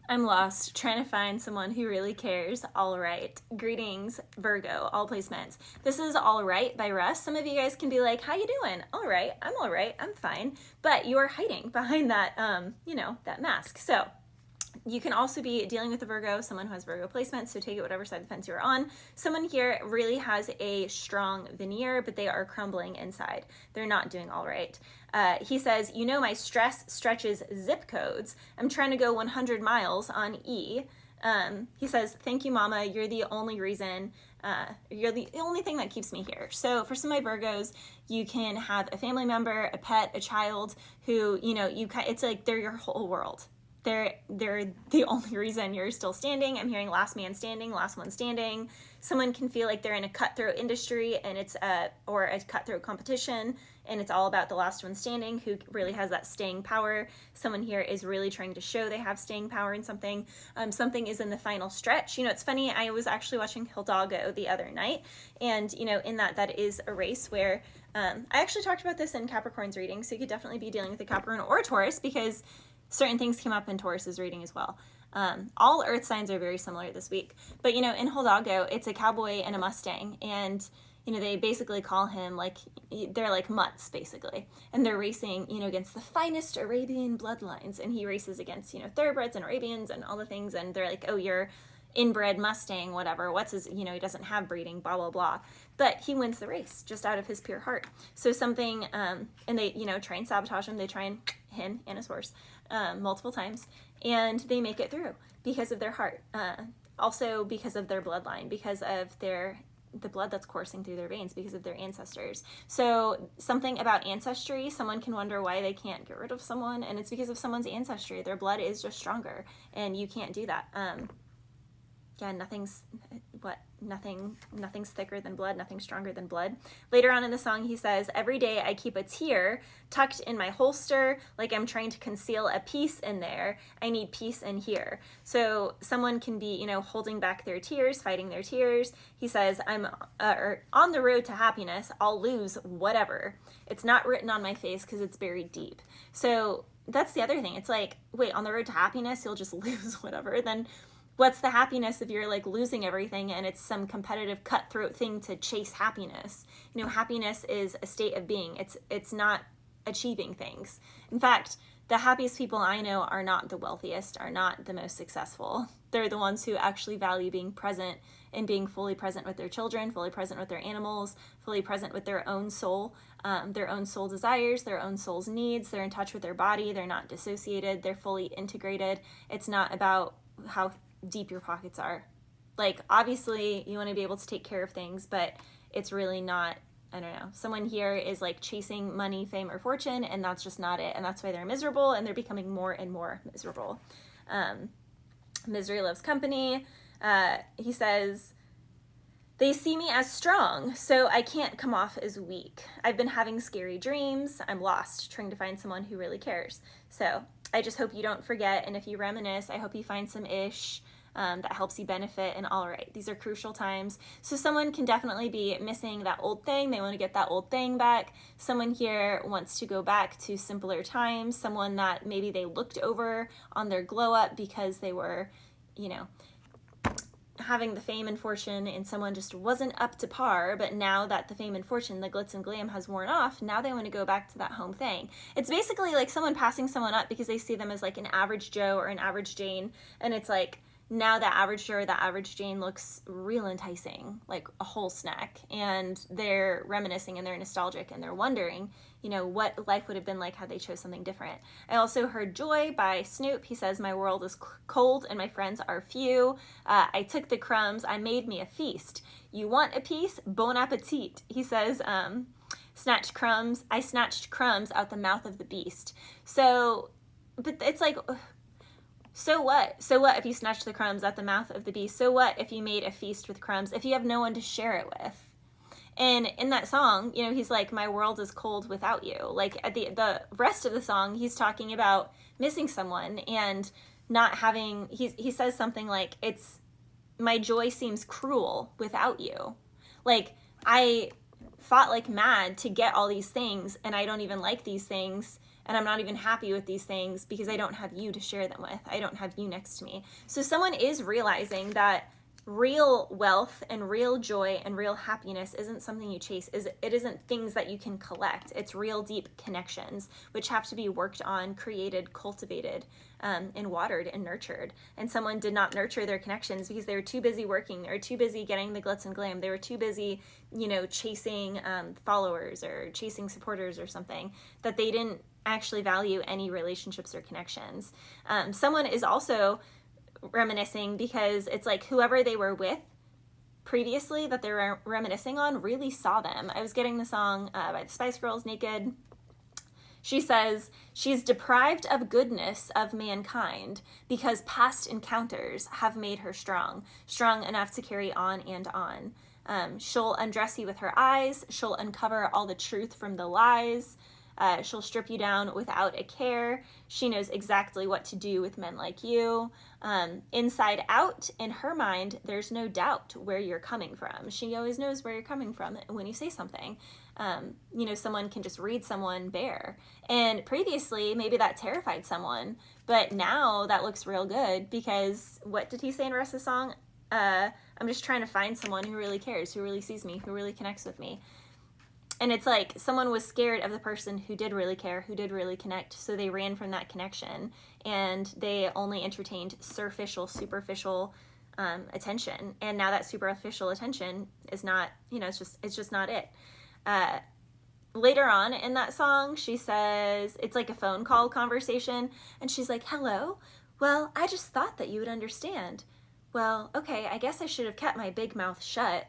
I'm lost, trying to find someone who really cares. All right. Greetings, Virgo, all placements. This is All Right by Russ. Some of you guys can be like, how you doing? All right, I'm fine. But you are hiding behind that, that mask. So you can also be dealing with a Virgo, someone who has Virgo placements, so take it whatever side of the fence you're on. Someone here really has a strong veneer, but they are crumbling inside. They're not doing all right. He says, my stress stretches zip codes. I'm trying to go 100 miles on E. He says, thank you, Mama. You're the only reason, you're the only thing that keeps me here. So for some of my Virgos, you can have a family member, a pet, a child who, it's like they're your whole world. They're the only reason you're still standing. I'm hearing last man standing, last one standing. Someone can feel like they're in a cutthroat industry and it's or a cutthroat competition, and it's all about the last one standing who really has that staying power. Someone here is really trying to show they have staying power in something. Something is in the final stretch. It's funny, I was actually watching Hidalgo the other night, and in that is a race where I actually talked about this in Capricorn's reading, so you could definitely be dealing with a Capricorn or a Taurus because certain things came up in Taurus's reading as well. All earth signs are very similar this week. But, in Hidalgo, it's a cowboy and a Mustang. And, they basically call him they're like mutts, basically. And they're racing, against the finest Arabian bloodlines. And he races against, thoroughbreds and Arabians and all the things. And they're like, oh, you're inbred Mustang, whatever. What's his, he doesn't have breeding, blah, blah, blah. But he wins the race just out of his pure heart. So something, and they, try and sabotage him. They try and him and his horse multiple times, and they make it through because of their heart. Also because of their bloodline, because of the blood that's coursing through their veins, because of their ancestors. So something about ancestry, someone can wonder why they can't get rid of someone, and it's because of someone's ancestry. Their blood is just stronger, and you can't do that. Nothing's thicker than blood, nothing's stronger than blood. Later on in the song, he says, every day I keep a tear tucked in my holster, like I'm trying to conceal a piece in there. I need peace in here. So someone can be, holding back their tears, fighting their tears. He says, I'm on the road to happiness. I'll lose whatever. It's not written on my face because it's buried deep. So that's the other thing. It's like, wait, on the road to happiness, you'll just lose whatever. Then what's the happiness if you're losing everything and it's some competitive cutthroat thing to chase happiness? Happiness is a state of being. It's not achieving things. In fact, the happiest people I know are not the wealthiest, are not the most successful. They're the ones who actually value being present and being fully present with their children, fully present with their animals, fully present with their own soul desires, their own soul's needs. They're in touch with their body. They're not dissociated. They're fully integrated. It's not about how deep your pockets are. Obviously you want to be able to take care of things, but it's really not, I don't know, someone here is chasing money, fame, or fortune, and that's just not it, and that's why they're miserable, and they're becoming more and more miserable. Misery loves company. He says, they see me as strong, so I can't come off as weak. I've been having scary dreams. I'm lost, trying to find someone who really cares. So I just hope you don't forget, and if you reminisce, I hope you find some ish that helps you benefit, and all right. These are crucial times. So someone can definitely be missing that old thing. They want to get that old thing back. Someone here wants to go back to simpler times. Someone that maybe they looked over on their glow up because they were, having the fame and fortune, and someone just wasn't up to par, but now that the fame and fortune, the glitz and glam has worn off, now they want to go back to that home thing. It's basically like someone passing someone up because they see them as an average Joe or an average Jane, and it's now that average Joe or that average Jane looks real enticing, like a whole snack, and they're reminiscing and they're nostalgic and they're wondering, what life would have been like had they chose something different. I also heard Joy by Snoop. He says, my world is cold and my friends are few. I took the crumbs, I made me a feast. You want a piece? Bon appetit. He says, I snatched crumbs out the mouth of the beast. So, but it's so what? So what if you snatched the crumbs at the mouth of the beast? So what if you made a feast with crumbs, if you have no one to share it with? And in that song, he's like, my world is cold without you. At the rest of the song, he's talking about missing someone and not having, he says something like, my joy seems cruel without you. I fought like mad to get all these things, and I don't even like these things. and I'm not even happy with these things because I don't have you to share them with. I don't have you next to me. So someone is realizing that real wealth and real joy and real happiness isn't something you chase. It isn't things that you can collect. It's real deep connections, which have to be worked on, created, cultivated, and watered and nurtured. And someone did not nurture their connections because they were too busy working, or too busy getting the glitz and glam. They were too busy, chasing followers or chasing supporters or something, that they didn't actually value any relationships or connections. Someone is also reminiscing because it's like whoever they were with previously that they're reminiscing on really saw them. I was getting the song by the Spice Girls, Naked. She says, she's deprived of goodness of mankind because past encounters have made her strong enough to carry on and on. She'll undress you with her eyes. She'll uncover all the truth from the lies. She'll strip you down without a care. She knows exactly what to do with men like you. Inside out, in her mind, there's no doubt where you're coming from. She always knows where you're coming from when you say something. Someone can just read someone bare. And previously, maybe that terrified someone. But now that looks real good because what did he say in the rest of the song? I'm just trying to find someone who really cares, who really sees me, who really connects with me. And it's like someone was scared of the person who did really care, who did really connect, so they ran from that connection, and they only entertained superficial attention. And now that superficial attention is not, it's just not it. Later on in that song, she says, it's like a phone call conversation, and she's like, hello, well, I just thought that you would understand. Well, okay, I guess I should have kept my big mouth shut.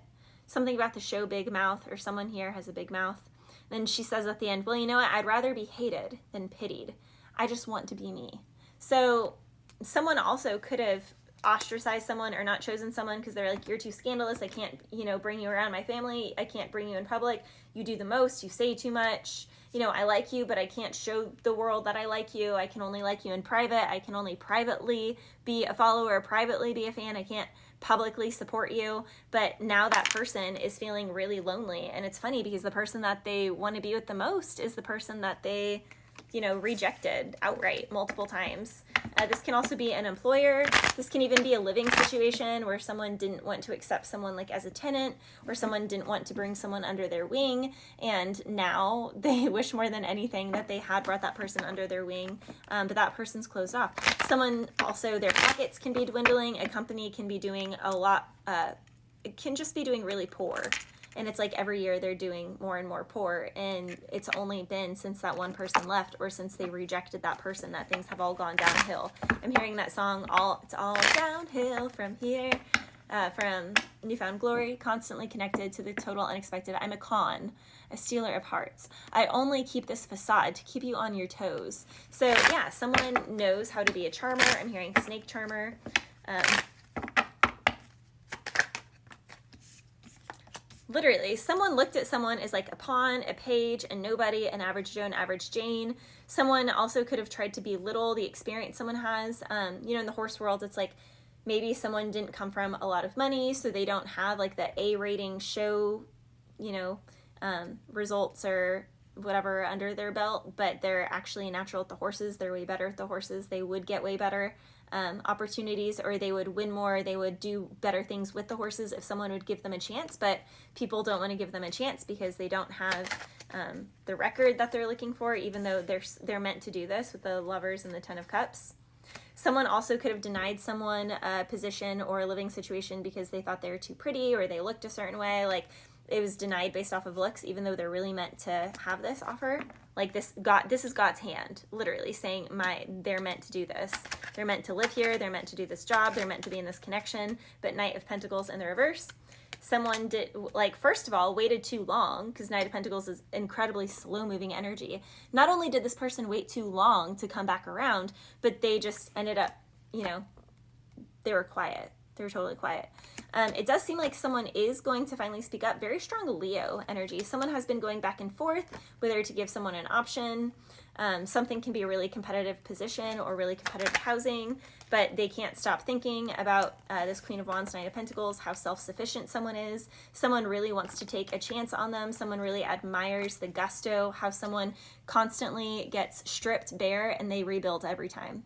Something about the show Big Mouth, or someone here has a big mouth. Then she says at the end, well, you know what? I'd rather be hated than pitied. I just want to be me. So someone also could have ostracized someone or not chosen someone because they're like, you're too scandalous. I can't, bring you around my family. I can't bring you in public. You do the most. You say too much. I like you, but I can't show the world that I like you. I can only like you in private. I can only privately be a follower, privately be a fan. I can't publicly support you. But now that person is feeling really lonely. And it's funny because the person that they want to be with the most is the person that they, rejected outright multiple times. This can also be an employer. This can even be a living situation where someone didn't want to accept someone like as a tenant, or someone didn't want to bring someone under their wing, and now they wish more than anything that they had brought that person under their wing, but that person's closed off. Someone also, their pockets can be dwindling. A company can be doing a lot, it can just be doing really poor. And it's like every year they're doing more and more poor. And it's only been since that one person left, or since they rejected that person, that things have all gone downhill. I'm hearing that song, It's All Downhill From Here, from Newfound Glory, constantly connected to the total unexpected. I'm a con, a stealer of hearts. I only keep this facade to keep you on your toes. So yeah, someone knows how to be a charmer. I'm hearing snake charmer. Literally, someone looked at someone as like a pawn, a page, a nobody, an average Joe, an average Jane. Someone also could have tried to belittle the experience someone has. In the horse world, it's like maybe someone didn't come from a lot of money, so they don't have like the A rating show, results or whatever under their belt, but they're actually natural at the horses. They're way better at the horses. They would get way better opportunities, or they would win more. They would do better things with the horses if someone would give them a chance, but people don't want to give them a chance because they don't have the record that they're looking for, even though they're meant to do this with the Lovers and the Ten of Cups. Someone also could have denied someone a position or a living situation because they thought they were too pretty or they looked a certain way. Like, it was denied based off of looks, even though they're really meant to have this offer. Like, this is God's hand, literally saying they're meant to do this. They're meant to live here. They're meant to do this job. They're meant to be in this connection. But Knight of Pentacles in the reverse. Someone did, first of all, waited too long, because Knight of Pentacles is incredibly slow-moving energy. Not only did this person wait too long to come back around, but they just ended up, they were quiet. They're totally quiet. It does seem like someone is going to finally speak up. Very strong Leo energy. Someone has been going back and forth whether to give someone an option. Something can be a really competitive position or really competitive housing, but they can't stop thinking about this Queen of Wands, Knight of Pentacles, how self-sufficient someone is. Someone really wants to take a chance on them. Someone really admires the gusto, how someone constantly gets stripped bare and they rebuild every time.